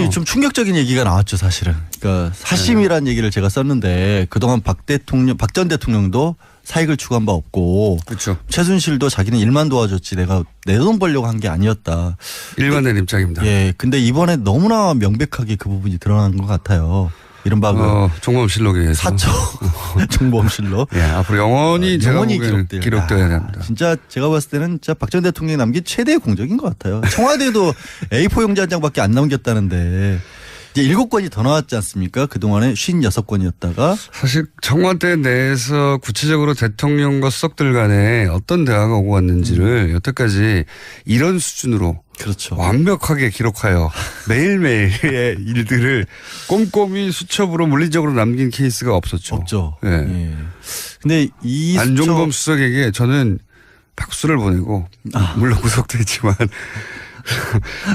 아니 좀 충격적인 얘기가 나왔죠 사실은. 그러니까 사심이라는 얘기를 제가 썼는데 그동안 박 전 대통령도 사익을 추구한 바 없고 그렇죠. 최순실도 자기는 일만 도와줬지 내가 내 돈 벌려고 한 게 아니었다. 일관된 입장입니다. 예, 근데 이번에 너무나 명백하게 그 부분이 드러난 것 같아요. 이른바 종범실록에 의해서. 사초 종범실록. 예, 앞으로 영원히 기록돼야 됩니다. 진짜 제가 봤을 때는 진짜 박 전 대통령이 남긴 최대의 공적인 것 같아요. 청와대도 A4 용지 한 장밖에 안 남겼다는데 이제 7건이 더 나왔지 않습니까? 그동안에 56건이었다가. 사실 청와대 내에서 구체적으로 대통령과 수석들 간에 어떤 대화가 오고 갔는지를 여태까지 이런 수준으로 그렇죠. 완벽하게 기록하여 매일매일의 일들을 꼼꼼히 수첩으로 물리적으로 남긴 케이스가 없었죠. 없죠. 예. 예. 근데 이 안종범 수석에게 저는 박수를 보내고 물론 구속도 했지만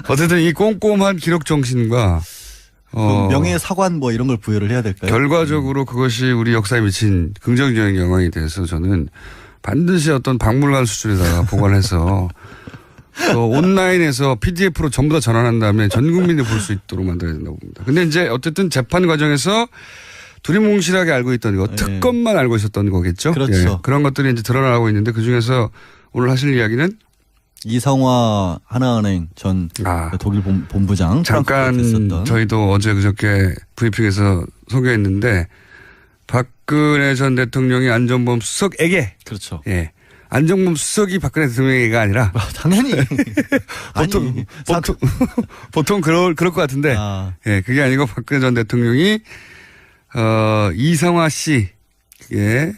어쨌든 이 꼼꼼한 기록 정신과 명예사관 뭐 이런 걸 부여를 해야 될까요? 결과적으로 그것이 우리 역사에 미친 긍정적인 영향에 대해서 저는 반드시 어떤 박물관 수준에다가 보관해서 또 온라인에서 PDF로 전부 다 전환한 다음에 전 국민이 볼 수 있도록 만들어야 된다고 봅니다. 근데 이제 어쨌든 재판 과정에서 두리뭉실하게 알고 있던 거, 특검만 알고 있었던 거겠죠. 그렇죠. 예, 그런 것들이 이제 드러나고 있는데 그 중에서 오늘 하실 이야기는 이성화 하나은행 전 독일 본부장 잠깐 저희도 어제 그저께 브리핑에서 소개했는데 박근혜 전 대통령이 안종범 수석에게 그렇죠. 예. 안종범 수석이 박근혜 대통령이가 아니라 당연히 보통 그럴 것 같은데 예, 그게 아니고 박근혜 전 대통령이 이성화 씨의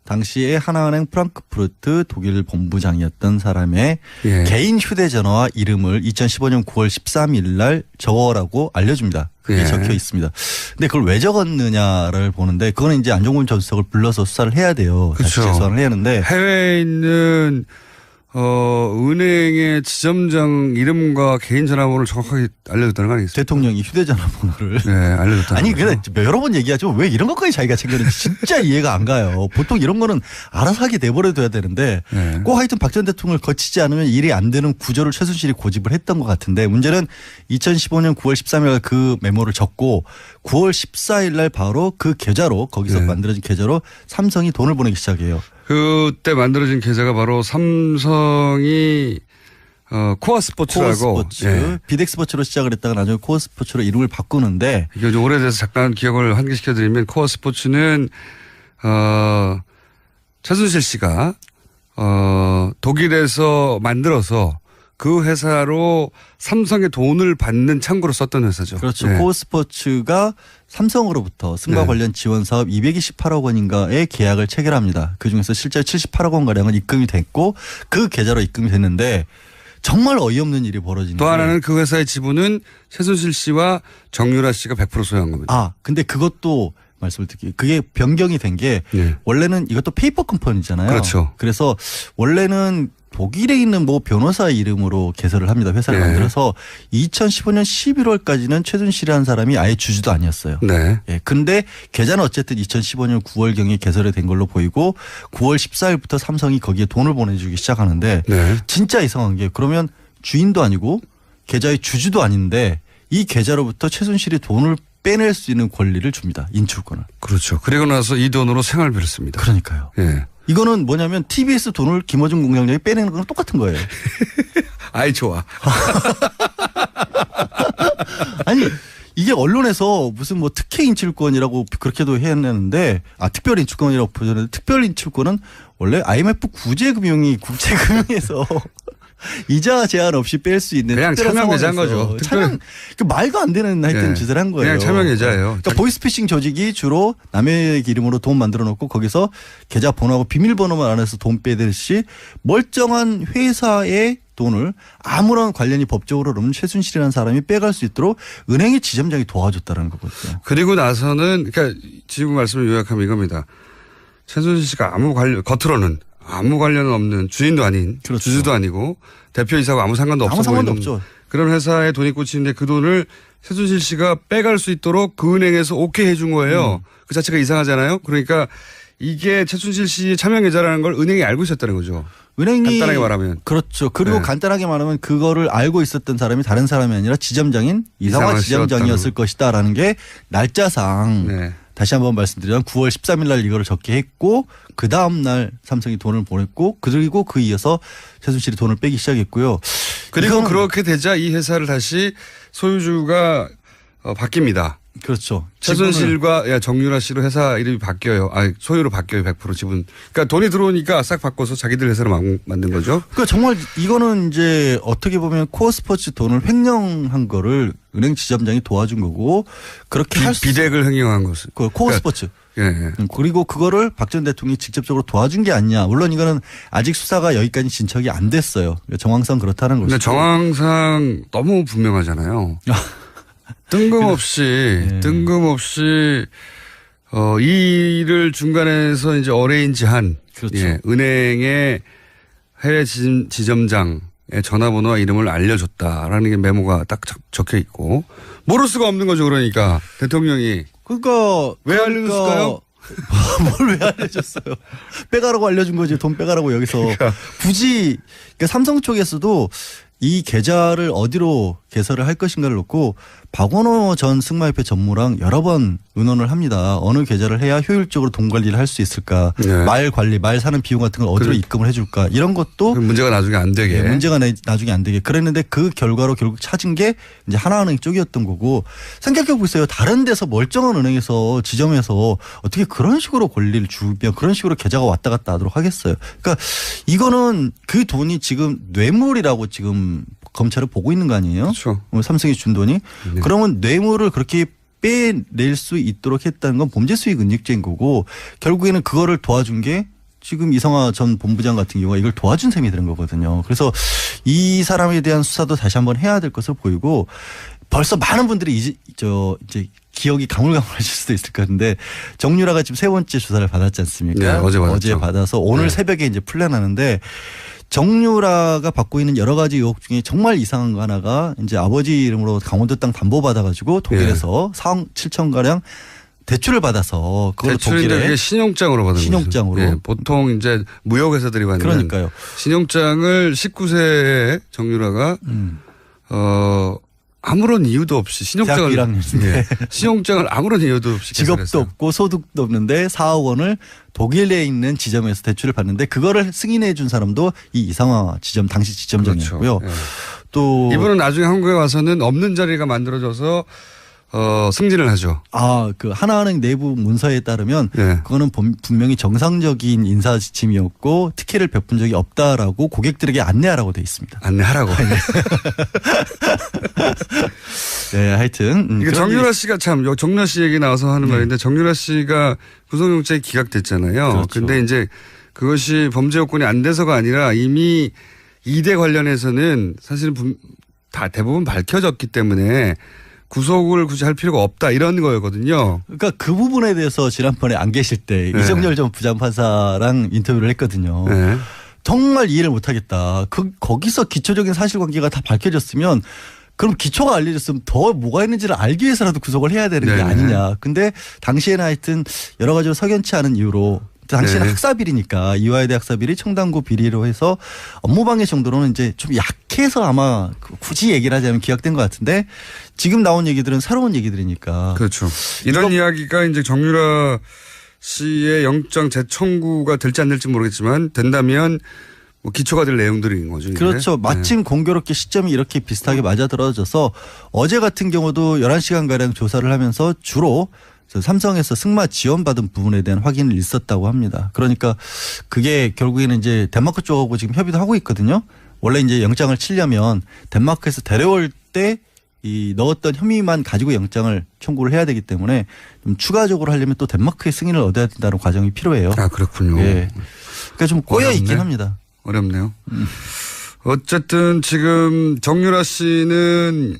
당시에 하나은행 프랑크푸르트 독일 본부장이었던 사람의 개인 휴대전화와 이름을 2015년 9월 13일 날 적어라고 알려줍니다. 그게 적혀 있습니다. 근데 그걸 왜 적었느냐를 보는데 그거는 이제 안종범 전 수석을 불러서 수사를 해야 돼요. 그렇죠. 다시 재수사를 해야 하는데 해외에 있는 은행의 지점장 이름과 개인 전화번호를 정확하게 알려줬다는 거 아니겠어요? 대통령이 휴대전화 번호를. 네, 알려줬다는 아니, 거죠. 근데 여러 번 얘기하죠. 왜 이런 것까지 자기가 챙겼는지 진짜 이해가 안 가요. 보통 이런 거는 알아서 하게 내버려둬야 되는데 꼭 하여튼 박 전 대통령을 거치지 않으면 일이 안 되는 구조를 최순실이 고집을 했던 것 같은데 문제는 2015년 9월 13일 그 메모를 적고 9월 14일 날 바로 그 계좌로 거기서 만들어진 계좌로 삼성이 돈을 보내기 시작해요. 그때 만들어진 계좌가 바로 삼성이 코아스포츠라고 비덱스포츠로 시작을 했다가 나중에 코아스포츠로 이름을 바꾸는데 이게 좀 오래돼서 잠깐 기억을 환기시켜드리면 코아스포츠는 최순실 씨가 독일에서 만들어서 그 회사로 삼성의 돈을 받는 창구로 썼던 회사죠. 그렇죠. 코어스포츠가 삼성으로부터 승마 관련 지원 사업 228억 원인가의 계약을 체결합니다. 그중에서 실제 78억 원가량은 입금이 됐고 그 계좌로 입금이 됐는데 정말 어이없는 일이 벌어지는 또 하나는 그 회사의 지분은 최순실 씨와 정유라 씨가 100% 소유한 겁니다. 근데 그것도 말씀을 드릴게요. 그게 변경이 된 게 원래는 이것도 페이퍼 컴퍼니잖아요. 그렇죠. 그래서 원래는 독일에 있는 뭐 변호사 이름으로 개설을 합니다. 회사를 만들어서 2015년 11월까지는 최순실이라는 사람이 아예 주주도 아니었어요. 근데 계좌는 어쨌든 2015년 9월경에 개설이 된 걸로 보이고 9월 14일부터 삼성이 거기에 돈을 보내주기 시작하는데 진짜 이상한 게 그러면 주인도 아니고 계좌의 주주도 아닌데 이 계좌로부터 최순실이 돈을 빼낼 수 있는 권리를 줍니다. 인출권을. 그렇죠. 그리고 나서 이 돈으로 생활비를 씁니다. 그러니까요. 이거는 뭐냐면 TBS 돈을 김어준 공장장이 빼내는 거랑 똑같은 거예요. 아이 좋아. 아니 이게 언론에서 무슨 뭐 특혜 인출권이라고 그렇게도 해냈는데 특별 인출권이라고 표현했는데 특별 인출권은 원래 IMF 구제금융이 국제금융에서 이자 제한 없이 뺄 수 있는 그냥 차명예자인 거죠. 말도 안 되는 하여튼 짓을 한 거예요. 그냥 차명예자예요. 그러니까 보이스피싱 조직이 주로 남의 이름으로 돈 만들어 놓고 거기서 계좌 번호하고 비밀번호만 안에서 돈 빼듯이 멀쩡한 회사의 돈을 아무런 관련이 법적으로 없는 최순실이라는 사람이 빼갈 수 있도록 은행의 지점장이 도와줬다는 거거든요. 그리고 나서는 그러니까 지금 말씀을 요약하면 이겁니다. 최순실 씨가 겉으로는 아무 관련은 없는 주인도 아닌 주주도 아니고 대표이사하고 아무 상관도 없어 보이는 없죠. 그런 회사에 돈이 꽂히는데 그 돈을 최순실 씨가 빼갈 수 있도록 그 은행에서 오케이 해준 거예요. 그 자체가 이상하잖아요. 그러니까 이게 최순실 씨 차명 계좌라는 걸 은행이 알고 있었다는 거죠. 은행이 간단하게 말하면. 그렇죠. 그리고 네. 간단하게 말하면 그거를 알고 있었던 사람이 다른 사람이 아니라 지점장인 이상화 지점장이었을 것이다라는 게 날짜상 네. 다시 한번 말씀드리면 9월 13일 날 이거를 적게 했고 그 다음 날 삼성이 돈을 보냈고 그리고 그 이어서 최순실이 돈을 빼기 시작했고요. 그리고 그렇게 되자 이 회사를 다시 소유주가 바뀝니다. 그렇죠. 최순실과 정유라 씨로 회사 이름이 바뀌어요. 소유로 바뀌어요. 100% 지분. 그러니까 돈이 들어오니까 싹 바꿔서 자기들 회사로 만든 거죠. 그러니까 정말 이거는 이제 어떻게 보면 코어 스포츠 돈을 횡령한 거를 은행 지점장이 도와준 거고 그렇게 비대를 횡령한 것은. 코어 스포츠. 예. 그리고 그거를 박 전 대통령이 직접적으로 도와준 게 아니냐. 물론 이거는 아직 수사가 여기까지 진척이 안 됐어요. 정황상 그렇다는 거죠. 근데 정황상 너무 분명하잖아요. 뜬금없이 이 일을 중간에서 이제 어레인지한 그렇죠. 예, 은행의 해외 지점장의 전화번호와 이름을 알려줬다라는 게 메모가 딱 적혀 있고 모를 수가 없는 거죠. 그러니까 대통령이 왜 알려줬을까요? 뭘 왜 알려줬어요? 빼가라고 알려준 거지. 돈 빼가라고 여기서 그러니까. 굳이 그러니까 삼성 쪽에서도 이 계좌를 어디로 개설을 할 것인가를 놓고 박원호 전 승마협회 전무랑 여러 번 의논을 합니다. 어느 계좌를 해야 효율적으로 돈 관리를 할 수 있을까. 네. 말 관리, 말 사는 비용 같은 걸 어디로 입금을 해줄까. 이런 것도 문제가 나중에 안 되게. 네, 문제가 나중에 안 되게. 그랬는데 그 결과로 결국 찾은 게 이제 하나은행 쪽이었던 거고 생각해 보세요. 다른 데서 멀쩡한 은행에서 지점에서 어떻게 그런 식으로 권리를 주며 그런 식으로 계좌가 왔다 갔다 하도록 하겠어요. 그러니까 이거는 그 돈이 지금 뇌물이라고 지금 검찰을 보고 있는 거 아니에요? 그렇죠. 삼성이 준 돈이. 네. 그러면 뇌물을 그렇게 빼낼 수 있도록 했다는 건 범죄 수익 은닉죄인 거고 결국에는 그거를 도와준 게 지금 이성화 전 본부장 같은 경우가 이걸 도와준 셈이 되는 거거든요. 그래서 이 사람에 대한 수사도 다시 한번 해야 될 것으로 보이고 벌써 많은 분들이 이제 기억이 가물가물하실 수도 있을 것 같은데 정유라가 지금 세 번째 조사를 받았지 않습니까? 네, 어제 받아서 오늘 네. 새벽에 이제 풀려나는데 정유라가 받고 있는 여러 가지 의혹 중에 정말 이상한 거 하나가 이제 아버지 이름으로 강원도 땅 담보 받아가지고 독일에서 4억 7천 가량 대출을 받아서 그걸 독일에 신용장으로 받은 신용장으로 예, 보통 이제 무역회사들이 받는 그러니까요. 신용장을 19세의 정유라가 아무런 이유도 없이 신용장을 대학교 1학년인데 예, 신용장을 아무런 이유도 없이 직업도 개설했어요. 없고 소득도 없는데 4억 원을 독일에 있는 지점에서 대출을 받는데 그거를 승인해 준 사람도 이 이상화 지점 당시 지점장이었고요. 그렇죠. 예. 또 이분은 나중에 한국에 와서는 없는 자리가 만들어져서 승진을 하죠. 그 하나은행 내부 문서에 따르면 네. 그거는 분명히 정상적인 인사 지침이었고 특혜를 베푼 적이 없다라고 고객들에게 안내하라고 돼 있습니다. 안내하라고. 네, 하여튼 이게 정유라 씨가 참 정유라 씨 얘기 나와서 하는 말인데 정유라 씨가 구속영장이 기각됐잖아요. 그렇죠. 근데 이제 그것이 범죄 요건이 안 돼서가 아니라 이미 이대 관련해서는 사실은 다 대부분 밝혀졌기 때문에 구속을 굳이 할 필요가 없다 이런 거였거든요. 그러니까 그 부분에 대해서 지난번에 안 계실 때 네. 이정열 전 부장판사랑 인터뷰를 했거든요. 네. 정말 이해를 못하겠다. 거기서 기초적인 사실관계가 다 밝혀졌으면 그럼 기초가 알려졌으면 더 뭐가 있는지를 알기 위해서라도 구속을 해야 되는 게 네네. 아니냐. 근데 당시에는 하여튼 여러 가지로 석연치 않은 이유로 당시에는 네. 학사비리니까 이화여대 학사비리 청담고 비리로 해서 업무방해 정도로는 이제 좀 약해서 아마 굳이 얘기를 하자면 기각된 것 같은데 지금 나온 얘기들은 새로운 얘기들이니까. 그렇죠. 이런 이야기가 이제 정유라 씨의 영장 재청구가 될지 안 될지 모르겠지만 된다면 뭐 기초가 될 내용들인 거죠. 이게. 그렇죠. 마침 네. 공교롭게 시점이 이렇게 비슷하게 맞아떨어져서 어제 같은 경우도 11시간가량 조사를 하면서 주로 삼성에서 승마 지원받은 부분에 대한 확인을 있었다고 합니다. 그러니까 그게 결국에는 이제 덴마크 쪽하고 지금 협의도 하고 있거든요. 원래 이제 영장을 치려면 덴마크에서 데려올 때 이 넣었던 혐의만 가지고 영장을 청구를 해야 되기 때문에 좀 추가적으로 하려면 또 덴마크의 승인을 얻어야 된다는 과정이 필요해요. 아, 그렇군요. 예. 그러니까 좀 꼬여 있긴 어렵네. 합니다. 어렵네요. 어쨌든 지금 정유라 씨는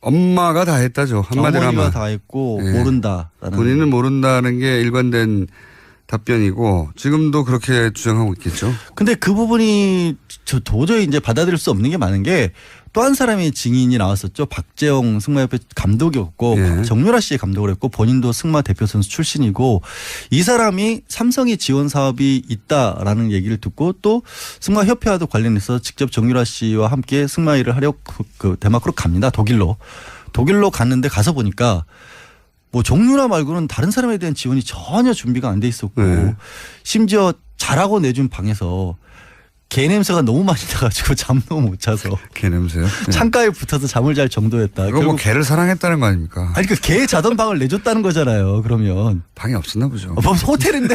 엄마가 다 했다죠. 한마디로 어머니가 하면. 다 했고 예. 모른다라는. 본인은 모른다는 게 일관된 답변이고 지금도 그렇게 주장하고 있겠죠. 근데 그 부분이 저 도저히 이제 받아들일 수 없는 게 많은 게 또 한 사람의 증인이 나왔었죠. 박재영 승마협회 감독이었고 예. 정유라 씨의 감독을 했고 본인도 승마 대표 선수 출신이고 이 사람이 삼성이 지원 사업이 있다라는 얘기를 듣고 또 승마협회와도 관련해서 직접 정유라 씨와 함께 승마 일을 하려고 그 덴마크로 갑니다. 독일로 갔는데 가서 보니까 뭐 정유라 말고는 다른 사람에 대한 지원이 전혀 준비가 안 돼 있었고 네. 심지어 자라고 내준 방에서 개 냄새가 너무 많이 나가지고 잠도 못 자서 개 냄새요? 네. 창가에 붙어서 잠을 잘 정도였다. 그거 뭐 개를 사랑했다는 거 아닙니까? 아니 그 개 자던 방을 내줬다는 거잖아요. 그러면 방이 없었나 보죠. 뭐 호텔인데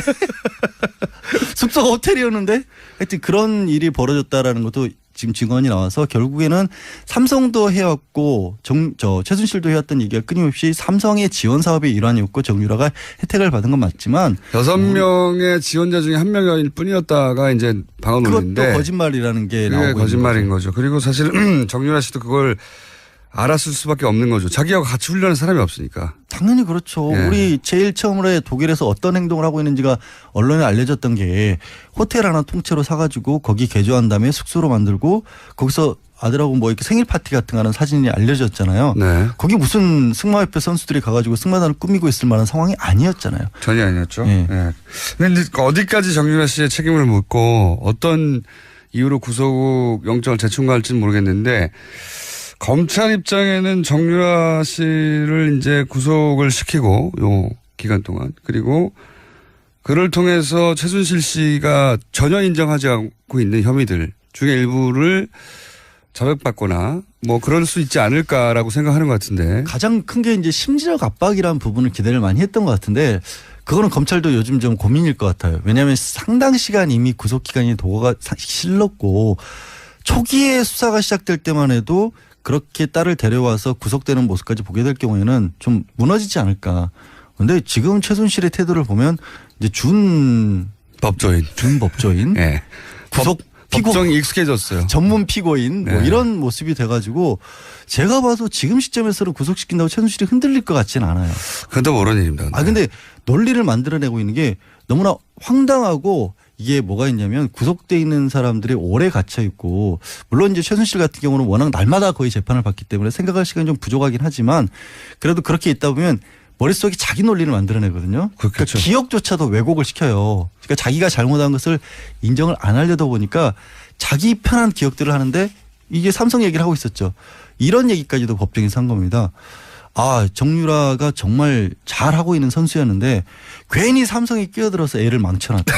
숙소가 호텔이었는데 하여튼 그런 일이 벌어졌다라는 것도 지금 증언이 나와서 결국에는 삼성도 해왔고 최순실도 해왔던 얘기가 끊임없이 삼성의 지원 사업의 일환이었고 정유라가 혜택을 받은 건 맞지만 6명의 지원자 중에 1명일 뿐이었다가 이제 방언론인데 그것도 거짓말이라는 게 나오고 있는 거짓말인 거죠. 그리고 사실 정유라 씨도 그걸 알았을 수밖에 없는 거죠. 자기하고 같이 훈련한 사람이 없으니까. 당연히 그렇죠. 예. 우리 제일 처음으로 독일에서 어떤 행동을 하고 있는지가 언론에 알려졌던 게 호텔 하나 통째로 사가지고 거기 개조한 다음에 숙소로 만들고 거기서 아들하고 뭐 이렇게 생일 파티 같은 거 하는 사진이 알려졌잖아요. 네. 거기 무슨 승마협회 선수들이 가가지고 승마단을 꾸미고 있을 만한 상황이 아니었잖아요. 전혀 아니었죠. 예. 네. 근데 어디까지 정유라 씨의 책임을 묻고 어떤 이유로 구속 영장을 재청구할지는 모르겠는데 검찰 입장에는 정유라 씨를 이제 구속을 시키고 요 기간 동안 그리고 그를 통해서 최순실 씨가 전혀 인정하지 않고 있는 혐의들 중에 일부를 자백받거나 뭐 그럴 수 있지 않을까라고 생각하는 것 같은데 가장 큰 게 이제 심리적 압박이라는 부분을 기대를 많이 했던 것 같은데 그거는 검찰도 요즘 좀 고민일 것 같아요. 왜냐하면 상당 시간 이미 구속 기간이 도가 실렀고 초기에 수사가 시작될 때만 해도 그렇게 딸을 데려와서 구속되는 모습까지 보게 될 경우에는 좀 무너지지 않을까. 그런데 지금 최순실의 태도를 보면 이제 준 법조인, 네. 구속 법정이 익숙해졌어요. 전문 피고인 뭐 네. 이런 모습이 돼가지고 제가 봐도 지금 시점에서는 구속시킨다고 최순실이 흔들릴 것 같지는 않아요. 그것도 모르는 일입니다. 근데 논리를 만들어내고 있는 게 너무나 황당하고 이게 뭐가 있냐면 구속돼 있는 사람들이 오래 갇혀 있고 물론 이제 최순실 같은 경우는 워낙 날마다 거의 재판을 받기 때문에 생각할 시간이 좀 부족하긴 하지만 그래도 그렇게 있다 보면 머릿속에 자기 논리를 만들어내거든요. 그러니까 기억조차도 왜곡을 시켜요. 그러니까 자기가 잘못한 것을 인정을 안 하려다 보니까 자기 편한 기억들을 하는데 이게 삼성 얘기를 하고 있었죠. 이런 얘기까지도 법정에서 한 겁니다. 아, 정유라가 정말 잘하고 있는 선수였는데 괜히 삼성이 끼어들어서 애를 망쳐놨다.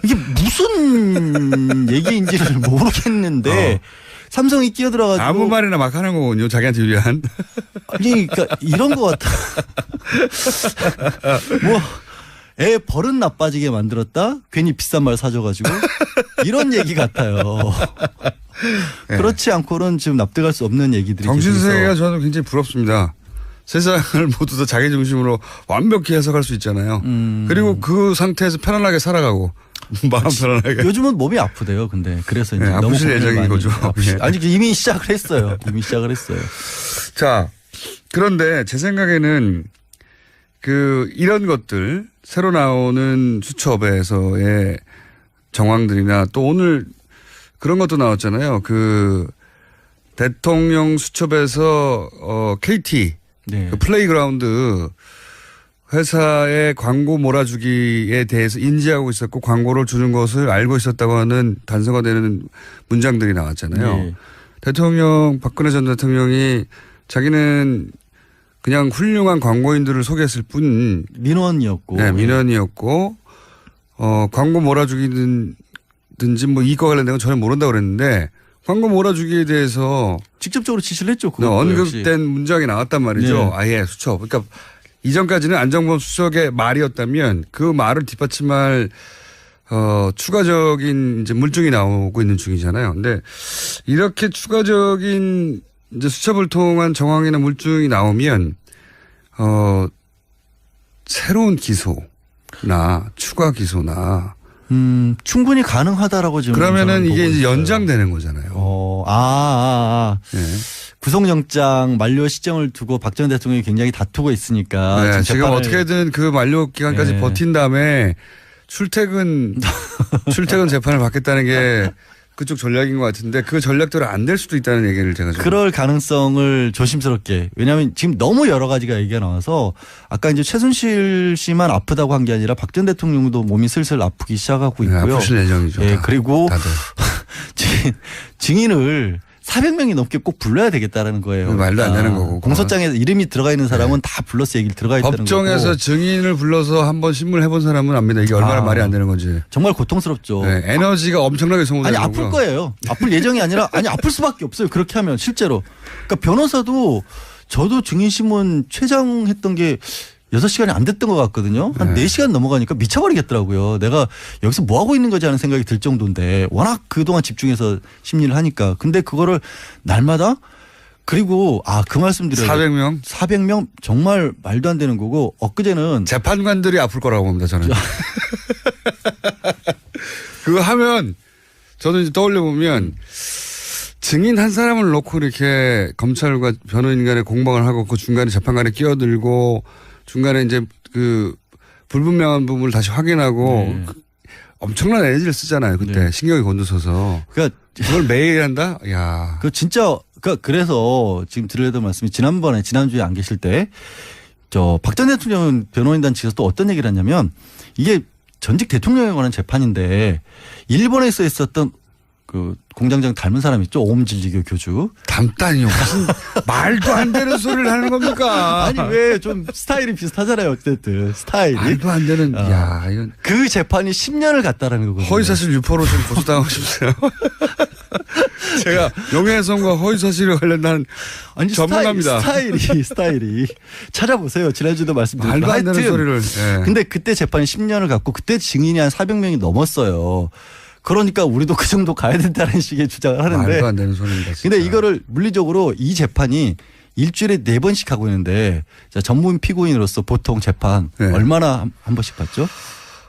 이게 무슨 얘기인지를 모르겠는데 삼성이 끼어들어가지고 아무 말이나 막 하는 거군요. 자기한테 유리한. 아니 그러니까 이런 것 같아. 뭐 애 버릇 나빠지게 만들었다. 괜히 비싼 말 사줘가지고 이런 얘기 같아요. 네. 그렇지 않고는 지금 납득할 수 없는 얘기들이 정신세계가 저는 굉장히 부럽습니다. 세상을 모두 다 자기 중심으로 완벽히 해석할 수 있잖아요. 그리고 그 상태에서 편안하게 살아가고 마음 편안하게. 요즘은 몸이 아프대요. 근데 그래서 이제 네, 너무 아프실 예정인 거죠. 네. 아니 이미 시작을 했어요. 자, 그런데 제 생각에는 이런 것들 새로 나오는 수첩에서의 정황들이나 또 오늘 그런 것도 나왔잖아요. 대통령 수첩에서 KT 네. 플레이그라운드 회사의 광고 몰아주기에 대해서 인지하고 있었고 광고를 주는 것을 알고 있었다고 하는 단서가 되는 문장들이 나왔잖아요. 네. 박근혜 전 대통령이 자기는 그냥 훌륭한 광고인들을 소개했을 뿐 민원이었고. 네, 민원이었고 광고 몰아주기든지 뭐 이과 관련된 건 전혀 모른다고 그랬는데 광고 몰아주기에 대해서 직접적으로 지시를 했죠. 언급된 문장이 나왔단 말이죠. 네. 아예 수첩. 그러니까 이전까지는 안정범 수석의 말이었다면 그 말을 뒷받침할 추가적인 이제 물증이 나오고 있는 중이잖아요. 근데 이렇게 추가적인 이제 수첩을 통한 정황이나 물증이 나오면 새로운 기소나 추가 기소나 충분히 가능하다라고 지금 그러면은 보고 이게 이제 있어요. 연장되는 거잖아요. 네. 구속영장 만료 시점을 두고 박 전 대통령이 굉장히 다투고 있으니까 네, 지금 어떻게든 그 만료 기간까지 네. 버틴 다음에 출퇴근 재판을 받겠다는 게 그쪽 전략인 것 같은데 그 전략대로 안 될 수도 있다는 얘기를 제가 좀. 그럴 가능성을 조심스럽게. 왜냐하면 지금 너무 여러 가지가 얘기가 나와서 아까 이제 최순실 씨만 아프다고 한 게 아니라 박 전 대통령도 몸이 슬슬 아프기 시작하고 있고요. 네, 아프실 예정이죠. 예, 그리고 다들. 증인을 400명이 넘게 꼭 불러야 되겠다라는 거예요. 말도 안 되는 거고. 공소장에 이름이 들어가 있는 사람은 다 불러서 얘기를 들어가 있다는 거고. 법정에서 증인을 불러서 한번 신문을 해본 사람은 압니다. 이게 얼마나 말이 안 되는 건지. 정말 고통스럽죠. 네, 에너지가 엄청나게 소모되는 아니 아플 거예요. 아플 예정이 아니라 아니 아플 수밖에 없어요. 그렇게 하면 실제로. 그러니까 변호사도 저도 증인 신문 최장했던 게 6시간이 안 됐던 것 같거든요. 한 4시간 넘어가니까 미쳐버리겠더라고요. 내가 여기서 뭐 하고 있는 거지 하는 생각이 들 정도인데 워낙 그동안 집중해서 심리를 하니까. 근데 그거를 날마다 그리고 그 말씀 드려요. 400명? 400명 정말 말도 안 되는 거고 엊그제는 재판관들이 아플 거라고 봅니다. 저는. 그거 하면 저도 이제 떠올려 보면 증인 한 사람을 놓고 이렇게 검찰과 변호인 간에 공방을 하고 그 중간에 재판관에 끼어들고 중간에 이제 그 불분명한 부분을 다시 확인하고 엄청난 에너지를 쓰잖아요. 그때 신경이 곤두서서. 그러니까 그걸 매일 한다? 야. 그 진짜 그래서 지금 드려야 말씀이 지난주에 안 계실 때 박 전 대통령 변호인단 측에서 또 어떤 얘기를 했냐면 이게 전직 대통령에 관한 재판인데 일본에서 있었던 그 공장장 닮은 사람 있죠? 오음진리교 교주. 닮다니요. 무슨 말도 안 되는 소리를 하는 겁니까? 아니 왜 좀 스타일이 비슷하잖아요. 어쨌든 스타일이. 말도 안 되는. 야, 이건 그 재판이 10년을 갔다라는 거거든요. 허위사실 유포로 좀 고소당하고 싶어요. 제가 명예훼손과 허위사실에 관련된 전문가입니다. 스타일이 찾아보세요. 지난주도 말씀드렸지만 말도 안 되는 소리를. 예. 근데 그때 재판이 10년을 갔고 그때 증인이 한 400명이 넘었어요. 그러니까 우리도 그 정도 가야 된다는 식의 주장을 하는데. 말도 안 되는 소리입니다. 진짜. 근데 이거를 물리적으로 이 재판이 일주일에 4번씩 하고 있는데 전문 피고인으로서 보통 재판 얼마나 한 번씩 받죠?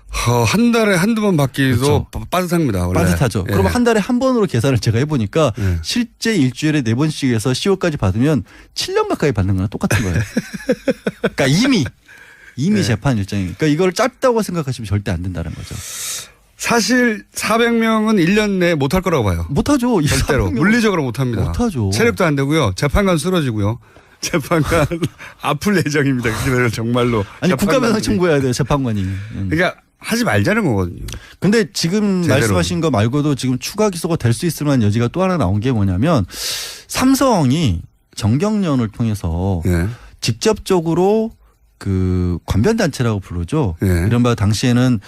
한 달에 한두 번 받기도 그렇죠. 빠듯합니다. 원래. 빠듯하죠. 예. 그러면 한 달에 한 번으로 계산을 제가 해보니까 실제 일주일에 4번씩 해서 10월까지 받으면 7년 가까이 받는 거랑 똑같은 거예요. 그러니까 이미 재판 일정이. 그러니까 이걸 짧다고 생각하시면 절대 안 된다는 거죠. 사실 400명은 1년 내에 못할 거라고 봐요. 못하죠. 절대로. 물리적으로 못합니다. 못하죠. 체력도 안 되고요. 재판관 쓰러지고요. 재판관 아플 예정입니다. 그대로 정말로. 아니 국가배상 청구해야 돼요. 재판관이. 그러니까 하지 말자는 거거든요. 근데 지금 제대로. 말씀하신 거 말고도 지금 추가 기소가 될 수 있을 만한 여지가 또 하나 나온 게 뭐냐면 삼성이 정경련을 통해서 직접적으로 그 관변단체라고 부르죠. 이른바 당시에는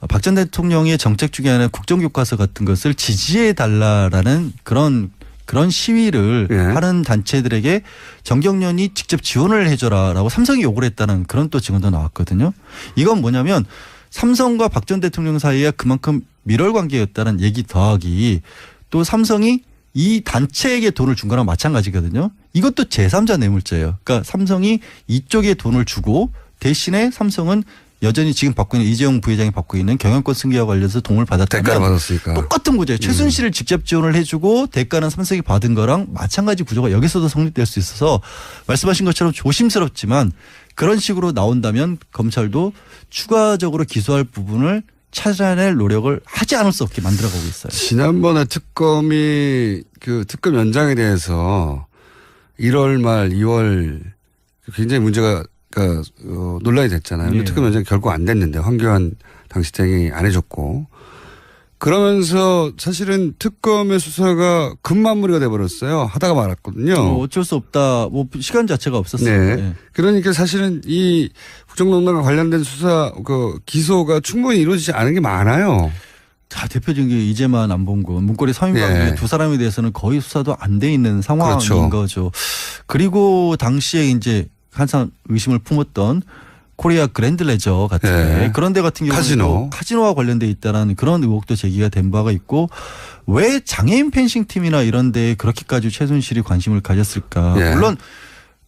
박 전 대통령의 정책 중에 하나 국정교과서 같은 것을 지지해 달라라는 그런 시위를 하는 단체들에게 정경련이 직접 지원을 해줘라라고 삼성이 요구를 했다는 그런 또 증언도 나왔거든요. 이건 뭐냐면 삼성과 박 전 대통령 사이에 그만큼 밀월 관계였다는 얘기 더하기 또 삼성이 이 단체에게 돈을 준 거랑 마찬가지거든요. 이것도 제3자 뇌물죄예요. 그러니까 삼성이 이쪽에 돈을 주고 대신에 삼성은 여전히 지금 받고 있는 이재용 부회장이 받고 있는 경영권 승계와 관련해서 돈을 받았다면 대가를 받았으니까. 똑같은 구조예요. 최순실을 직접 지원을 해주고 대가는 삼성이 받은 거랑 마찬가지 구조가 여기서도 성립될 수 있어서 말씀하신 것처럼 조심스럽지만 그런 식으로 나온다면 검찰도 추가적으로 기소할 부분을 찾아낼 노력을 하지 않을 수 없게 만들어가고 있어요. 지난번에 특검이 그 특검 연장에 대해서 1월 말 2월 굉장히 문제가 논란이 됐잖아요. 네. 특검 연장 결국 안 됐는데 황교안 당시장이 안 해줬고 그러면서 사실은 특검의 수사가 급마무리가 돼버렸어요. 하다가 말았거든요. 어쩔 수 없다. 뭐 시간 자체가 없었어요. 네. 네. 그러니까 사실은 이 국정농단과 관련된 수사 기소가 충분히 이루어지지 않은 게 많아요. 자, 대표적인 게 이재만 안봉근 문고리 3인방 두 사람에 대해서는 거의 수사도 안 돼 있는 상황인 그렇죠. 거죠. 그리고 당시에 이제 항상 의심을 품었던 코리아 그랜드 레저 같은 그런 데 같은 경우는 카지노와 관련돼 있다는 그런 의혹도 제기가 된 바가 있고 왜 장애인 펜싱 팀이나 이런 데에 그렇게까지 최순실이 관심을 가졌을까. 물론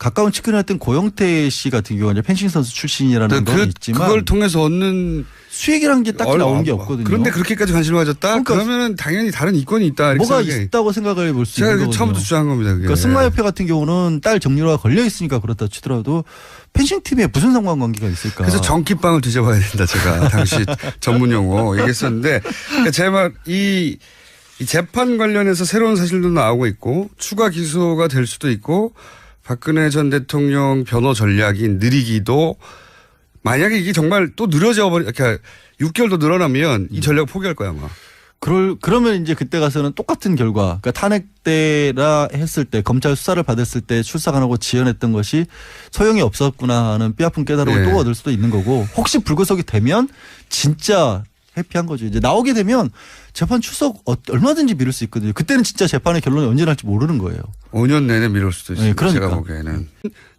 가까운 측근이었던 고영태 씨 같은 경우는 펜싱 선수 출신이라는 건 있지만 그걸 통해서 얻는 수익이라는 게 딱히 나온 게 없거든요. 그런데 그렇게까지 관심을 가졌다? 그러니까 그러면은 당연히 다른 이권이 있다. 뭐가 생각해. 있다고 생각을 볼 수 있는 거거든요. 제가 처음부터 주장한 겁니다. 그게. 그러니까 승마협회 같은 경우는 딸 정유라가 걸려 있으니까 그렇다 치더라도 펜싱 팀에 무슨 상관관계가 있을까? 그래서 정키빵을 뒤져봐야 된다. 제가 당시 전문 용어 얘기했었는데 그러니까 제 말 이 재판 관련해서 새로운 사실도 나오고 있고 추가 기소가 될 수도 있고 박근혜 전 대통령 변호 전략이 느리기도 만약에 이게 정말 또 느려져 버리 그러니까 6개월 더 늘어나면 이 전략 포기할 거야 아마. 그러면 이제 그때 가서는 똑같은 결과, 그러니까 탄핵 때라 했을 때 검찰 수사를 받았을 때 출석 안 하고 지연했던 것이 소용이 없었구나 하는 뼈아픈 깨달음을 또 얻을 수도 있는 거고 혹시 불구속이 되면 진짜 해피한 거죠. 이제 나오게 되면 재판 출석 얼마든지 미룰 수 있거든요. 그때는 진짜 재판의 결론이 언제 날지 모르는 거예요. 5년 내내 미룰 수도 있어요. 네, 그러니까. 제가 보기에는.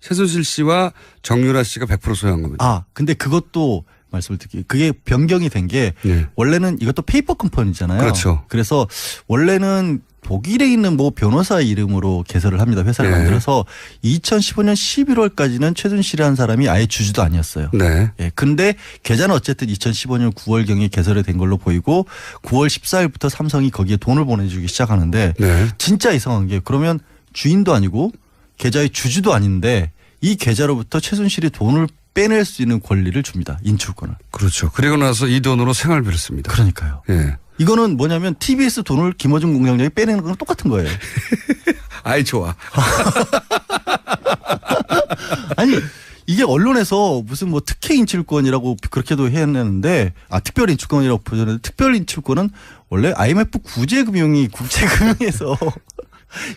최순실 씨와 정유라 씨가 100% 소유한 겁니다. 아, 근데 그것도 말씀을 드릴게요. 그게 변경이 된 게 원래는 이것도 페이퍼 컴퍼니잖아요. 그렇죠. 그래서 원래는 독일에 있는 뭐 변호사 이름으로 개설을 합니다. 회사를 만들어서 2015년 11월까지는 최순실이라는 사람이 아예 주주도 아니었어요. 네. 예. 근데 계좌는 어쨌든 2015년 9월경에 개설이 된 걸로 보이고 9월 14일부터 삼성이 거기에 돈을 보내주기 시작하는데 진짜 이상한 게 그러면 주인도 아니고 계좌의 주주도 아닌데 이 계좌로부터 최순실이 돈을 빼낼 수 있는 권리를 줍니다. 인출권을. 그렇죠. 그리고 나서 이 돈으로 생활비를 씁니다. 그러니까요. 예. 이거는 뭐냐면 TBS 돈을 김어준 공장장이 빼내는 거랑 똑같은 거예요. 아이 좋아. 아니 이게 언론에서 무슨 뭐 특혜 인출권이라고 그렇게도 해냈는데 특별 인출권이라고 표현했는데 특별 인출권은 원래 IMF 구제금융이 국제금융에서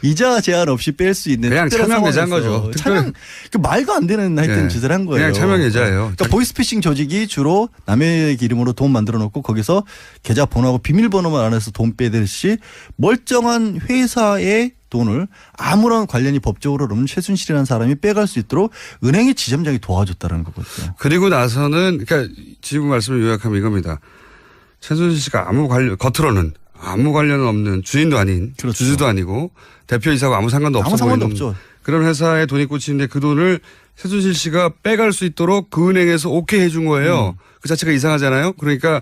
이자 제한 없이 뺄 수 있는 그냥 차명예자인 거죠. 차명 그 말도 안 되는 하여튼 짓을 한 거예요. 그냥 차명예자예요. 그러니까 보이스피싱 조직이 주로 남의 이름으로 돈 만들어 놓고 거기서 계좌 번호하고 비밀번호만 안에서 돈 빼듯이 멀쩡한 회사의 돈을 아무런 관련이 법적으로 없는 최순실이라는 사람이 빼갈 수 있도록 은행의 지점장이 도와줬다는 거거든요. 그리고 나서는 그러니까 지금 말씀을 요약하면 이겁니다. 최순실 씨가 겉으로는 아무 관련은 없는 주인도 아닌 주주도 아니고 대표이사고 아무 상관도 없어 보이는 없죠. 그런 회사에 돈이 꽂히는데 그 돈을 최순실 씨가 빼갈 수 있도록 그 은행에서 오케이 해준 거예요. 그 자체가 이상하잖아요. 그러니까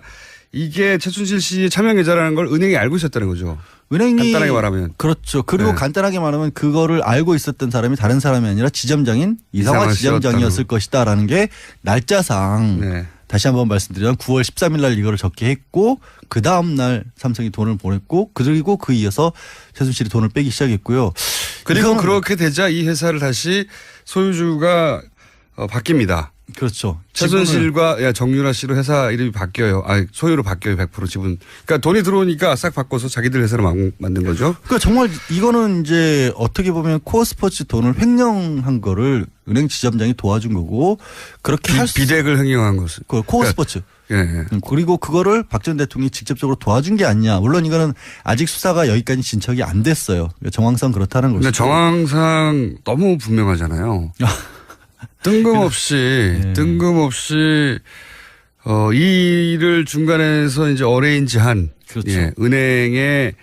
이게 최순실 씨의 차명계좌라는 걸 은행이 알고 있었다는 거죠. 은행이 간단하게 말하면. 그렇죠. 그리고 간단하게 말하면 그거를 알고 있었던 사람이 다른 사람이 아니라 지점장인 이상화 지점장이었을 것이다라는 게 날짜상 다시 한번 말씀드리면 9월 13일 날 이거를 적게 했고 그 다음 날 삼성이 돈을 보냈고 그리고 그 이어서 최순실이 돈을 빼기 시작했고요. 그리고 그렇게 되자 이 회사를 다시 소유주가 바뀝니다. 그렇죠. 최순실과 정유라 씨로 회사 이름이 바뀌어요. 소유로 바뀌어요. 100% 지분. 그러니까 돈이 들어오니까 싹 바꿔서 자기들 회사를 만든 거죠. 그러니까 정말 이거는 이제 어떻게 보면 코어 스포츠 돈을 횡령한 거를 은행 지점장이 도와준 거고 그렇게 비대를 횡령한 것은. 코어 스포츠. 그리고 그거를 박 전 대통령이 직접적으로 도와준 게 아니냐. 물론 이거는 아직 수사가 여기까지 진척이 안 됐어요. 정황상 그렇다는 거죠. 근데 정황상 너무 분명하잖아요. 뜬금없이 이 일을 중간에서 이제 어레인지한 그렇죠. 은행의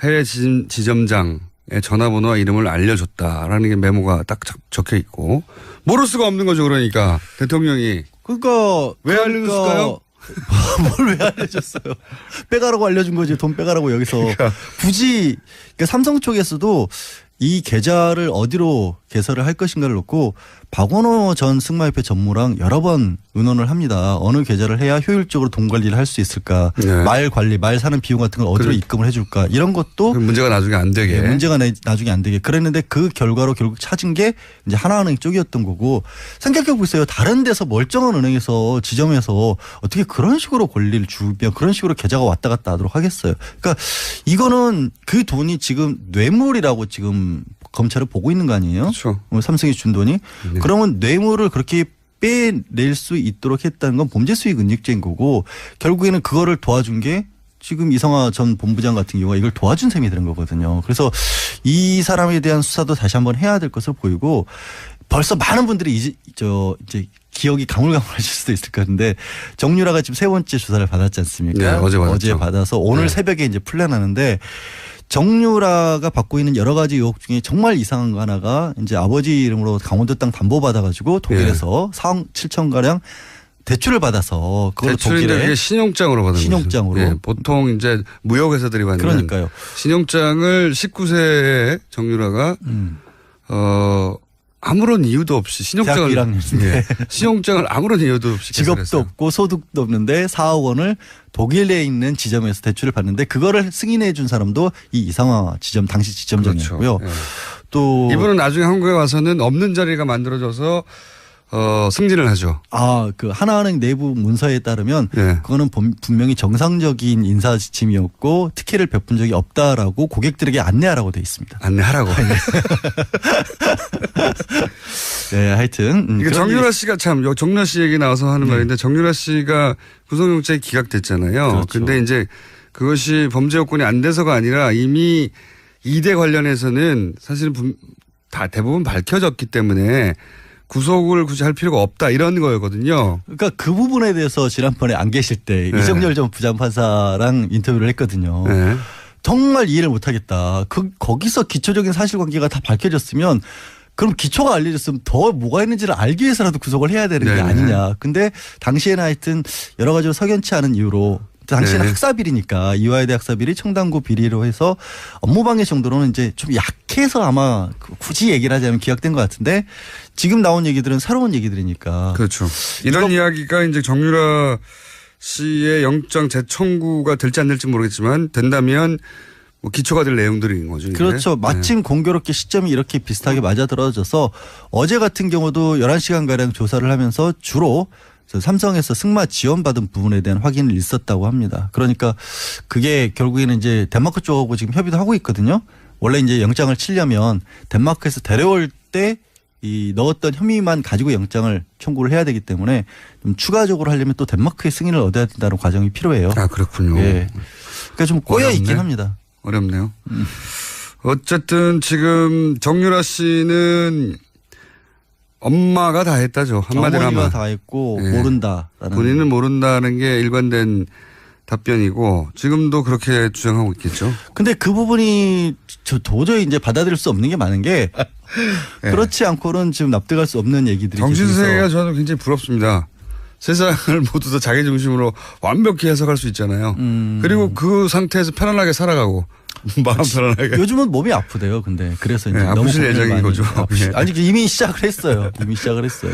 해외 지점장의 전화번호와 이름을 알려줬다라는 게 메모가 딱 적혀 있고 모를 수가 없는 거죠. 그러니까 대통령이 왜 알려줬을까요? 뭘 왜 알려줬어요? 빼가라고 알려준 거지. 돈 빼가라고 여기서 굳이 그러니까 삼성 쪽에서도 이 계좌를 어디로 개설을 할 것인가를 놓고 박원호 전 승마협회 전무랑 여러 번 의논을 합니다. 어느 계좌를 해야 효율적으로 돈 관리를 할 수 있을까. 말 관리, 말 사는 비용 같은 걸 어디로 입금을 해 줄까. 이런 것도. 문제가 나중에 안 되게. 문제가 나중에 안 되게. 그랬는데 그 결과로 결국 찾은 게 이제 하나은행 쪽이었던 거고 생각해 보세요. 다른 데서 멀쩡한 은행에서 지점에서 어떻게 그런 식으로 권리를 주며 그런 식으로 계좌가 왔다 갔다 하도록 하겠어요. 그러니까 이거는 그 돈이 지금 뇌물이라고 지금 검찰을 보고 있는 거 아니에요? 그렇죠. 삼성이 준 돈이. 그러면 뇌물을 그렇게 빼낼 수 있도록 했다는 건 범죄 수익 은닉죄인 거고 결국에는 그거를 도와준 게 지금 이성화 전 본부장 같은 경우가 이걸 도와준 셈이 되는 거거든요. 그래서 이 사람에 대한 수사도 다시 한번 해야 될 것으로 보이고 벌써 많은 분들이 이제 기억이 가물가물하실 수도 있을 것 같은데 정유라가 지금 세 번째 조사를 받았지 않습니까? 네, 어제 받았죠. 어제 받아서 오늘 새벽에 이제 풀려나는데 정유라가 받고 있는 여러 가지 의혹 중에 정말 이상한 거 하나가 이제 아버지 이름으로 강원도 땅 담보받아가지고 독일에서 4억 7천 가량 대출을 받아서 그걸 대출인데 독일에 신용장으로 받은 신용장으로 거죠. 예, 보통 이제 무역회사들이 받는 그러니까요. 신용장을 19세에 정유라가 아무런 이유도 없이 대학교 1학년인데 신용장을 아무런 이유도 없이 직업도 개설했어요. 없고 소득도 없는데 4억 원을 독일에 있는 지점에서 대출을 받는데 그거를 승인해 준 사람도 이 이상화 지점 당시 지점장이었고요. 그렇죠. 예. 또 이분은 나중에 한국에 와서는 없는 자리가 만들어져서 승진을 하죠. 그 하나은행 내부 문서에 따르면 예. 그거는 분명히 정상적인 인사 지침이었고 특혜를 베푼 적이 없다라고 고객들에게 안내하라고 돼 있습니다. 안내하라고. 네, 하여튼 이게 정유라 씨가 참 정유라 씨 얘기 나와서 하는 말인데 정유라 씨가 구속영장이 기각됐잖아요. 그렇죠. 근데 이제 그것이 범죄 요건이 안 돼서가 아니라 이미 이대 관련해서는 사실은 다 대부분 밝혀졌기 때문에 구속을 굳이 할 필요가 없다 이런 거였거든요. 그러니까 그 부분에 대해서 지난번에 안 계실 때 네. 이정열 전 부장판사랑 인터뷰를 했거든요. 네. 정말 이해를 못하겠다. 거기서 기초적인 사실관계가 다 밝혀졌으면 그럼 기초가 알려졌으면 더 뭐가 있는지를 알기 위해서라도 구속을 해야 되는 게 네네. 아니냐. 근데 당시에는 하여튼 여러 가지로 석연치 않은 이유로 당시에는 네. 학사비리니까 이화여대 학사비리 청담고 비리로 해서 업무방해 정도로는 이제 좀 약해서 아마 굳이 얘기를 하자면 기각된 것 같은데 지금 나온 얘기들은 새로운 얘기들이니까. 그렇죠. 이런 이야기가 이제 정유라 씨의 영장 재청구가 될지 안 될지 모르겠지만 된다면 뭐 기초가 될 내용들인 거죠. 이게. 그렇죠. 마침 네. 공교롭게 시점이 이렇게 비슷하게 맞아떨어져서 어제 같은 경우도 11시간가량 조사를 하면서 주로 삼성에서 승마 지원받은 부분에 대한 확인을 있었다고 합니다. 그러니까 그게 결국에는 이제 덴마크 쪽하고 지금 협의도 하고 있거든요. 원래 이제 영장을 치려면 덴마크에서 데려올 때 이 넣었던 혐의만 가지고 영장을 청구를 해야 되기 때문에 좀 추가적으로 하려면 또 덴마크의 승인을 얻어야 된다는 과정이 필요해요. 아, 그렇군요. 예. 그러니까 좀 꼬여 있긴 어렵네. 합니다. 어렵네요. 어쨌든 지금 정유라 씨는 엄마가 다 했다죠. 한마디로 어머니가 하면. 다 했고 예. 모른다라는. 본인은 모른다는 게 일관된 답변이고 지금도 그렇게 주장하고 있겠죠. 근데 그 부분이 저 도저히 이제 받아들일 수 없는 게 많은 게 네. 그렇지 않고는 지금 납득할 수 없는 얘기들이 정신세계가 계속해서 저는 굉장히 부럽습니다. 세상을 모두 다 자기 중심으로 완벽히 해석할 수 있잖아요. 그리고 그 상태에서 편안하게 살아가고 마음 편안하게. 요즘은 몸이 아프대요. 근데 그래서 이제 네, 너무 아프실 고민을 예정인 많이 거죠. 네. 아니 이미 시작을 했어요. 이미 시작을 했어요.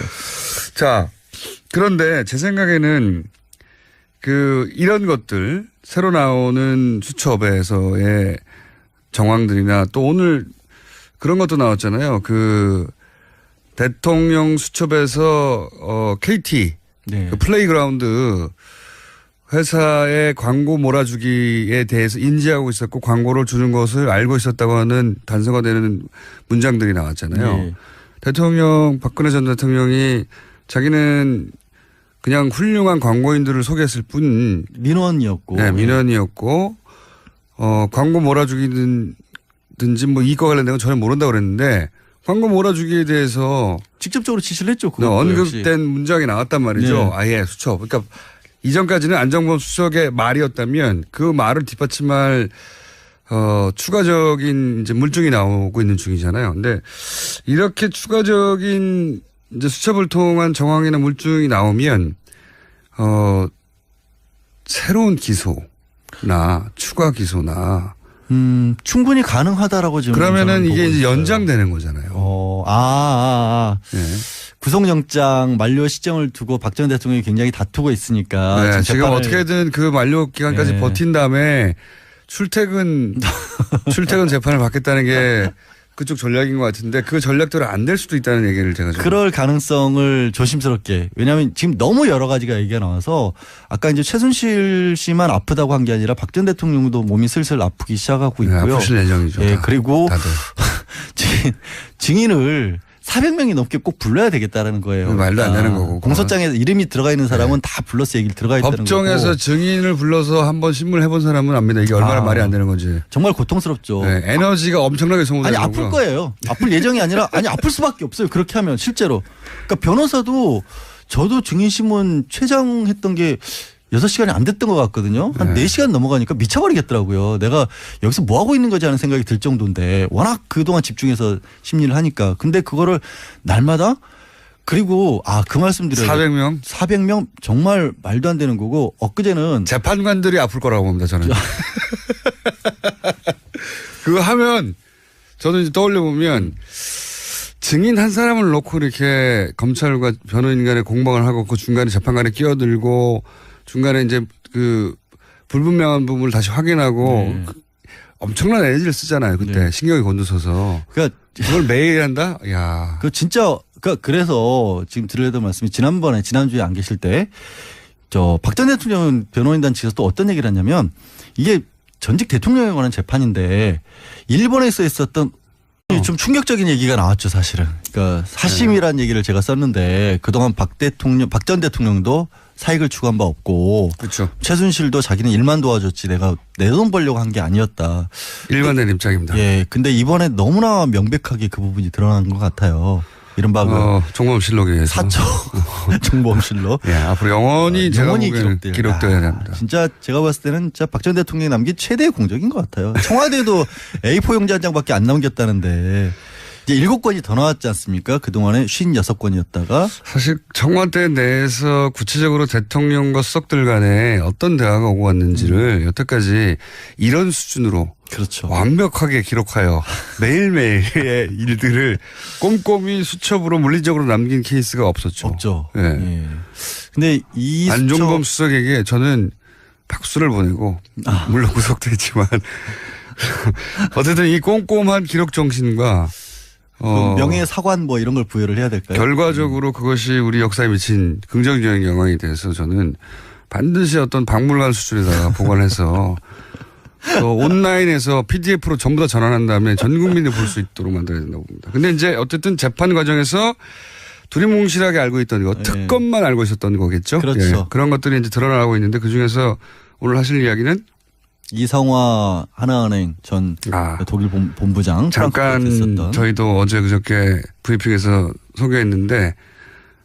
자, 그런데 제 생각에는 이런 것들 새로 나오는 수첩에서의 정황들이나 또 오늘 그런 것도 나왔잖아요. 대통령 수첩에서 KT 네. 플레이그라운드 회사의 광고 몰아주기에 대해서 인지하고 있었고 광고를 주는 것을 알고 있었다고 하는 단서가 되는 문장들이 나왔잖아요. 네. 박근혜 전 대통령이 자기는 그냥 훌륭한 광고인들을 소개했을 뿐 민원이었고. 네, 민원이었고 광고 몰아주기든지 뭐 이거 관련된 건 전혀 모른다고 그랬는데 광고 몰아주기에 대해서 직접적으로 지시를 했죠. 언급된 문장이 나왔단 말이죠. 네. 아예 수첩. 그러니까 이전까지는 안정범 수석의 말이었다면 그 말을 뒷받침할 추가적인 이제 물증이 나오고 있는 중이잖아요. 근데 이렇게 추가적인 이제 수첩을 통한 정황이나 물증이 나오면 새로운 기소나 추가 기소나 충분히 가능하다라고 지금. 그러면은 저는 이게 보고 이제 있어요. 연장되는 거잖아요. 네. 구속영장 만료 시점을 두고 박 전 대통령이 굉장히 다투고 있으니까. 네, 지금 재판을 어떻게든 그 만료 기간까지 네. 버틴 다음에 출퇴근 재판을 받겠다는 게 그쪽 전략인 것 같은데 그 전략대로 안 될 수도 있다는 얘기를 제가 좀. 그럴 가능성을 조심스럽게. 왜냐하면 지금 너무 여러 가지가 얘기가 나와서 아까 이제 최순실 씨만 아프다고 한 게 아니라 박 전 대통령도 몸이 슬슬 아프기 시작하고 있고요. 네, 아프실 예정이죠. 예, 그리고 다들. 증인을 400명이 넘게 꼭 불러야 되겠다라는 거예요. 말도 안 되는 거고. 공소장에 이름이 들어가 있는 사람은 다 불러서 얘기를 들어가 있다는 거고. 법정에서 증인을 불러서 한번 신문을 해본 사람은 압니다. 이게 얼마나 말이 안 되는 건지. 정말 고통스럽죠. 네, 에너지가 엄청나게 소모되는 아니 아플 거예요. 아플 예정이 아니라 아플 수밖에 없어요. 그렇게 하면 실제로. 그러니까 변호사도 저도 증인신문 최장했던 게 6시간이 안 됐던 것 같거든요. 한 네. 4시간 넘어가니까 미쳐버리겠더라고요. 내가 여기서 뭐 하고 있는 거지 하는 생각이 들 정도인데 워낙 그동안 집중해서 심리를 하니까. 근데 그거를 날마다 그리고 그 말씀 드려요. 400명? 400명 정말 말도 안 되는 거고 엊그제는 재판관들이 아플 거라고 봅니다, 저는. 그거 하면 저는 이제 떠올려 보면 증인 한 사람을 놓고 이렇게 검찰과 변호인 간에 공방을 하고 그 중간에 재판관에 끼어들고 중간에 이제 그 불분명한 부분을 다시 확인하고 네. 엄청난 에너지를 쓰잖아요. 그때 네. 신경이 곤두서서. 그러니까 그걸 매일 한다? 야. 그 진짜 그래서 지금 드려야 될 말씀이 지난주에 안 계실 때 박 전 대통령 변호인단 측에서 또 어떤 얘기를 했냐면 이게 전직 대통령에 관한 재판인데 일본에서 있었던 좀 충격적인 얘기가 나왔죠, 사실은. 그러니까 사심이라는 얘기를 제가 썼는데 그동안 박 전 대통령도 사익을 추구한 바 없고 그렇죠. 최순실도 자기는 일만 도와줬지 내가 내 돈 벌려고 한 게 아니었다. 일관된 입장입니다. 예. 근데 이번에 너무나 명백하게 그 부분이 드러난 것 같아요. 이른바 종범실록에 의해서. 사초 정보험실로. 예, 앞으로 영원히 제가 영원히 보기에는 기록돼야 됩니다. 진짜 제가 봤을 때는 진짜 박 전 대통령이 남긴 최대의 공적인 것 같아요. 청와대도 A4 용지 한 장밖에 안 남겼다는데 이제 7건이 더 나왔지 않습니까? 그동안에 56건이었다가. 사실 청와대 내에서 구체적으로 대통령과 수석들 간에 어떤 대화가 오고 갔는지를 여태까지 이런 수준으로 그렇죠. 완벽하게 기록하여 매일매일의 일들을 꼼꼼히 수첩으로 물리적으로 남긴 케이스가 없었죠. 없죠. 예. 예. 근데 이 안종범 수석에게 저는 박수를 보내고 물론 구속도 했지만 어쨌든 이 꼼꼼한 기록 정신과 명예사관 뭐 이런 걸 부여를 해야 될까요? 결과적으로 그것이 우리 역사에 미친 긍정적인 영향이 돼서 저는 반드시 어떤 박물관 수준에다가 보관해서 온라인에서 PDF로 전부 다 전환한 다음에 전 국민이 볼 수 있도록 만들어야 된다고 봅니다. 근데 이제 어쨌든 재판 과정에서 두리뭉실하게 알고 있던 거, 특검만 알고 있었던 거겠죠. 그렇죠. 예, 그런 것들이 이제 드러나고 있는데 그 중에서 오늘 하실 이야기는 이성화 하나은행 전 독일 본부장 잠깐 있었던. 저희도 어제 그저께 브리핑에서 소개했는데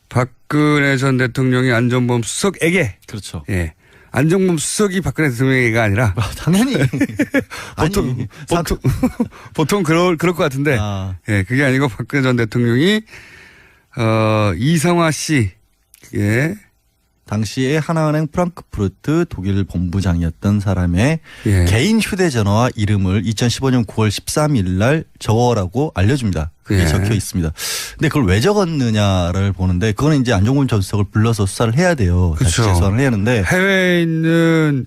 박근혜 전 대통령이 안종범 수석에게 그렇죠. 예. 안종범 수석이 박근혜 대통령이가 아니라 당연히 보통 그럴 것 같은데 예, 그게 아니고 박근혜 전 대통령이 이성화 씨 예. 당시에 하나은행 프랑크푸르트 독일 본부장이었던 사람의 개인 휴대전화와 이름을 2015년 9월 13일 날 적어라고 알려줍니다. 그게 적혀 있습니다. 근데 그걸 왜 적었느냐를 보는데 그거는 이제 안종범 전 수석을 불러서 수사를 해야 돼요. 그렇죠. 다시 재수사를 해야 하는데 해외에 있는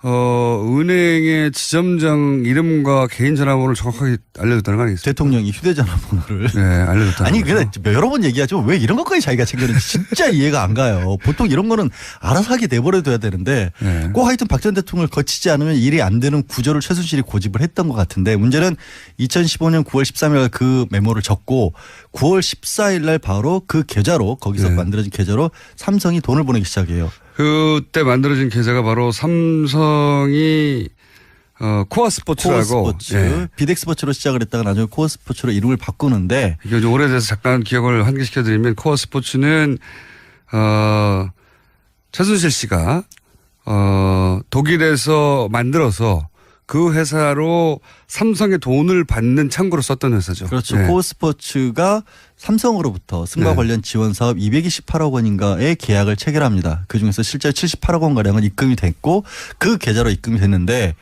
은행의 지점장 이름과 개인 전화번호를 정확하게 알려줬다는 거 아니겠어요? 대통령이 휴대전화 번호를. 네, 알려줬다는 아니, 거죠. 근데 여러 번 얘기하죠. 왜 이런 것까지 자기가 챙겼는지 진짜 이해가 안 가요. 보통 이런 거는 알아서 하게 내버려둬야 되는데 꼭 하여튼 박 전 대통령을 거치지 않으면 일이 안 되는 구조를 최순실이 고집을 했던 것 같은데 문제는 2015년 9월 13일 그 메모를 적고 9월 14일 날 바로 그 계좌로 거기서 만들어진 계좌로 삼성이 돈을 보내기 시작해요. 그때 만들어진 계좌가 바로 삼성이 코아스포츠라고 코어스포츠, 비덱스포츠로 시작을 했다가 나중에 코어스포츠로 이름을 바꾸는데 이게 좀 오래돼서 잠깐 기억을 환기시켜드리면 코어스포츠는 최순실 씨가 독일에서 만들어서 그 회사로 삼성의 돈을 받는 창구로 썼던 회사죠. 그렇죠. 코어스포츠가 삼성으로부터 승마 관련 지원 사업 228억 원인가의 계약을 체결합니다. 그중에서 실제 78억 원가량은 입금이 됐고 그 계좌로 입금이 됐는데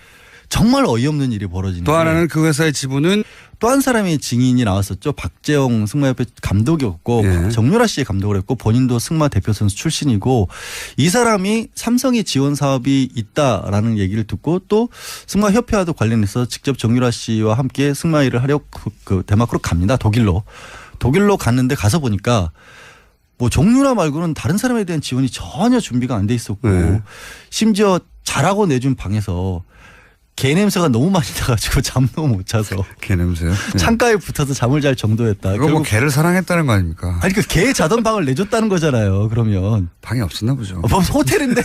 정말 어이없는 일이 벌어지는 또 하나는 그 회사의 지분은 또 한 사람의 증인이 나왔었죠. 박재홍 승마협회 감독이었고 정유라 씨의 감독을 했고 본인도 승마 대표 선수 출신이고 이 사람이 삼성이 지원 사업이 있다라는 얘기를 듣고 또 승마협회와도 관련해서 직접 정유라 씨와 함께 승마 일을 하려고 그 덴마크로 갑니다. 독일로 갔는데 가서 보니까 뭐 정유라 말고는 다른 사람에 대한 지원이 전혀 준비가 안 돼 있었고 심지어 자라고 내준 방에서 개 냄새가 너무 많이 나가지고 잠도 못 자서. 개 냄새요? 창가에 붙어서 잠을 잘 정도였다. 그거 뭐 개를 사랑했다는 거 아닙니까? 아니 그 개 자던 방을 내줬다는 거잖아요. 그러면. 방이 없었나 보죠. 뭐 호텔인데.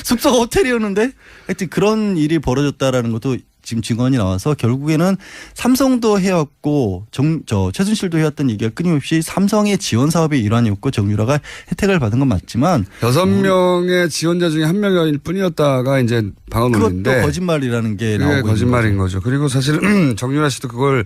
숙소가 호텔이었는데 하여튼 그런 일이 벌어졌다라는 것도 지금 증언이 나와서 결국에는 삼성도 해왔고 최순실도 해왔던 얘기가 끊임없이 삼성의 지원 사업의 일환이었고 정유라가 혜택을 받은 건 맞지만 6명의 지원자 중에 1명일 뿐이었다가 이제 방언론인데 그것도 거짓말이라는 게 나오고 거짓말인 거죠. 그리고 사실 정유라 씨도 그걸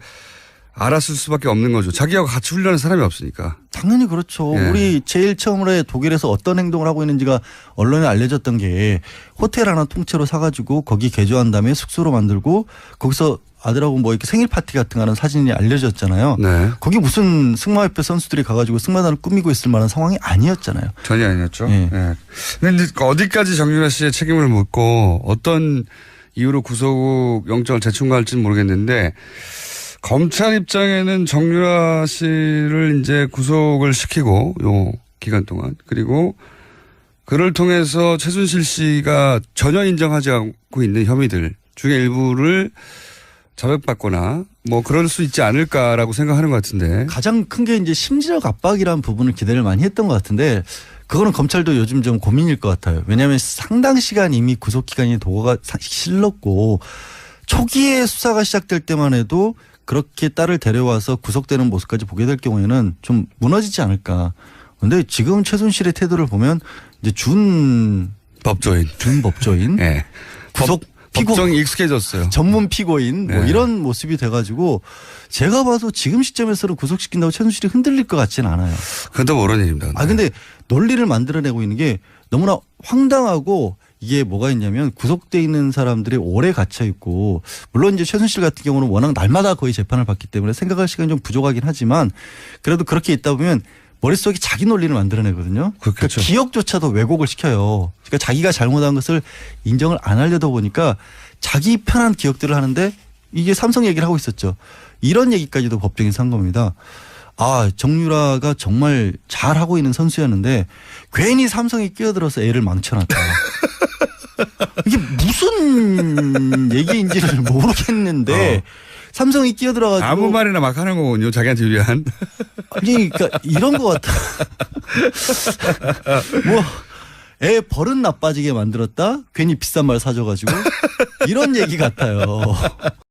알았을 수밖에 없는 거죠. 자기하고 같이 훈련한 사람이 없으니까. 당연히 그렇죠. 예. 우리 제일 처음으로 독일에서 어떤 행동을 하고 있는지가 언론에 알려졌던 게 호텔 하나 통째로 사가지고 거기 개조한 다음에 숙소로 만들고 거기서 아들하고 뭐 이렇게 생일 파티 같은 거 하는 사진이 알려졌잖아요. 네. 거기 무슨 승마협회 선수들이 가가지고 승마단을 꾸미고 있을 만한 상황이 아니었잖아요. 전혀 아니었죠. 네. 네. 근데 어디까지 정유라 씨의 책임을 묻고 어떤 이유로 구속 영장을 재청구할지는 모르겠는데 검찰 입장에는 정유라 씨를 이제 구속을 시키고 요 기간 동안 그리고 그를 통해서 최순실 씨가 전혀 인정하지 않고 있는 혐의들 중에 일부를 자백받거나 뭐 그럴 수 있지 않을까라고 생각하는 것 같은데 가장 큰 게 이제 심리적 압박이라는 부분을 기대를 많이 했던 것 같은데 그거는 검찰도 요즘 좀 고민일 것 같아요. 왜냐하면 상당 시간 이미 구속 기간이 도가가 실렀고 초기에 수사가 시작될 때만 해도 그렇게 딸을 데려와서 구속되는 모습까지 보게 될 경우에는 좀 무너지지 않을까. 그런데 지금 최순실의 태도를 보면 이제 준 법조인, 네. 구속 법정이 익숙해졌어요. 전문 피고인 뭐 이런 모습이 돼가지고 제가 봐도 지금 시점에서는 구속시킨다고 최순실이 흔들릴 것 같지는 않아요. 그것도 모르는 일입니다. 근데 논리를 만들어내고 있는 게 너무나 황당하고 이게 뭐가 있냐면 구속돼 있는 사람들이 오래 갇혀 있고 물론 이제 최순실 같은 경우는 워낙 날마다 거의 재판을 받기 때문에 생각할 시간이 좀 부족하긴 하지만 그래도 그렇게 있다 보면 머릿속에 자기 논리를 만들어내거든요. 그러니까 기억조차도 왜곡을 시켜요. 그러니까 자기가 잘못한 것을 인정을 안 하려다 보니까 자기 편한 기억들을 하는데 이게 삼성 얘기를 하고 있었죠. 이런 얘기까지도 법정에 산 겁니다. 정유라가 정말 잘하고 있는 선수였는데 괜히 삼성이 끼어들어서 애를 망쳐놨다. 이게 무슨 얘기인지를 모르겠는데 삼성이 끼어들어가지고 아무 말이나 막 하는 거군요. 자기한테 유리한. 그러니까 이런 것 같아. 뭐 애 버릇 나빠지게 만들었다. 괜히 비싼 말 사줘가지고 이런 얘기 같아요.